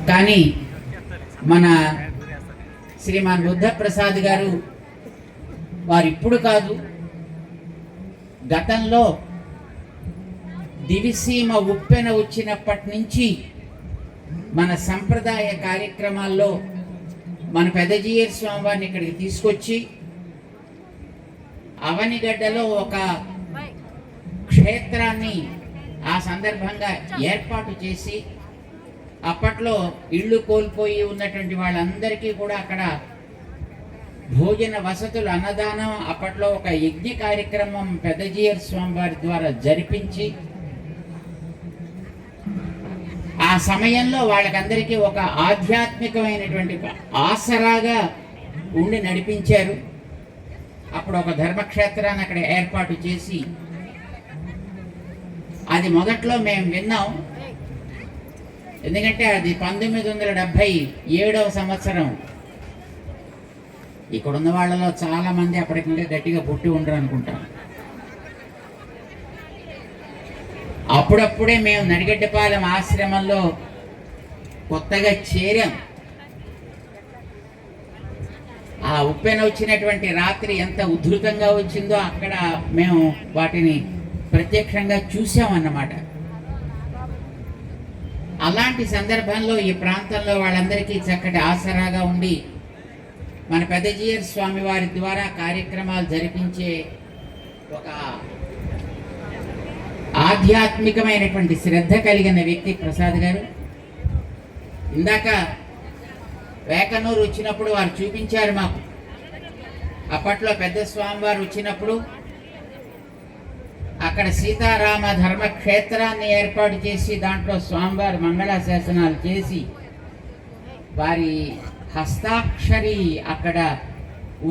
కానీ మన శ్రీమాన్ బుద్ధప్రసాద్ గారు వారు ఇప్పుడు కాదు, గతంలో దివిసీమ ఉప్పెన వచ్చినప్పటి నుంచి మన సంప్రదాయ కార్యక్రమాల్లో మన పెదజీయర్ స్వామి వారిని ఇక్కడికి తీసుకొచ్చి అవనిగడ్డలో ఒక క్షేత్రాన్ని ఆ సందర్భంగా ఏర్పాటు చేసి అప్పట్లో ఇళ్ళు కోల్పోయి ఉన్నటువంటి వాళ్ళందరికీ కూడా అక్కడ భోజన వసతులు, అన్నదానం, అప్పట్లో ఒక యజ్ఞ కార్యక్రమం పెదజీయర్ స్వామి వారి ద్వారా జరిపించి ఆ సమయంలో వాళ్ళకందరికీ ఒక ఆధ్యాత్మికమైనటువంటి ఆసరాగా ఉండి నడిపించారు. అప్పుడు ఒక ధర్మక్షేత్రాన్ని అక్కడ ఏర్పాటు చేసి అది మొదట్లో మేము విన్నాం. ఎందుకంటే అది 1977వ సంవత్సరం. ఇక్కడున్న వాళ్ళలో చాలా మంది అప్పటికింకా గట్టిగా పుట్టి ఉండరు అనుకుంటాం. అప్పుడప్పుడే మేము నడిగడ్డపాలెం ఆశ్రమంలో కొత్తగా చేరాం. ఆ ఉప్పెన వచ్చినటువంటి రాత్రి ఎంత ఉధృతంగా వచ్చిందో అక్కడ మేము వాటిని ప్రత్యక్షంగా చూసామన్నమాట. అలాంటి సందర్భంలో ఈ ప్రాంతంలో వాళ్ళందరికీ చక్కటి ఆసరాగా ఉండి మన పెదజీయర్ స్వామి వారి ద్వారా కార్యక్రమాలు జరిపించే ఒక ఆధ్యాత్మికమైనటువంటి శ్రద్ధ కలిగిన వ్యక్తి ప్రసాద్ గారు. ఇందాక వేకనూరు వచ్చినప్పుడు వారు చూపించారు మాకు. అప్పట్లో పెద్ద స్వామివారు వచ్చినప్పుడు అక్కడ సీతారామ ధర్మక్షేత్రాన్ని ఏర్పాటు చేసి దాంట్లో స్వామివారి మంగళాశాసనాలు చేసి వారి హస్తాక్షరి అక్కడ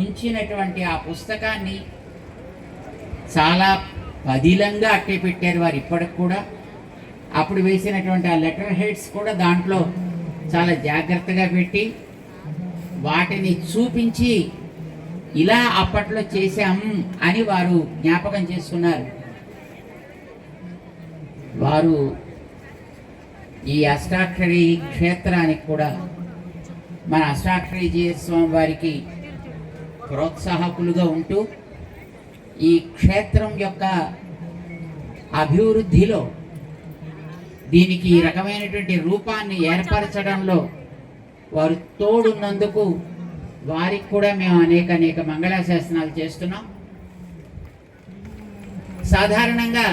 ఉంచినటువంటి ఆ పుస్తకాన్ని చాలా పదిలంగా అట్టే పెట్టారు వారు ఇప్పటికి కూడా. అప్పుడు వేసినటువంటి ఆ లెటర్ హెడ్స్ కూడా దాంట్లో చాలా జాగ్రత్తగా పెట్టి వాటిని చూపించి ఇలా అప్పట్లో చేశాం అని వారు జ్ఞాపకం చేసుకున్నారు. వారు ఈ అష్టాక్షరి క్షేత్రానికి కూడా మన అష్టాక్షరి స్వామి వారికి ప్రోత్సాహకులుగా ఉంటూ ఈ క్షేత్రం యొక్క అభివృద్ధిలో దీనికి ఈ రకమైనటువంటి రూపాన్ని ఏర్పరచడంలో వారు తోడున్నందుకు వారికి కూడా మేము అనేక మంగళాశాసనాలు చేస్తున్నాం. సాధారణంగా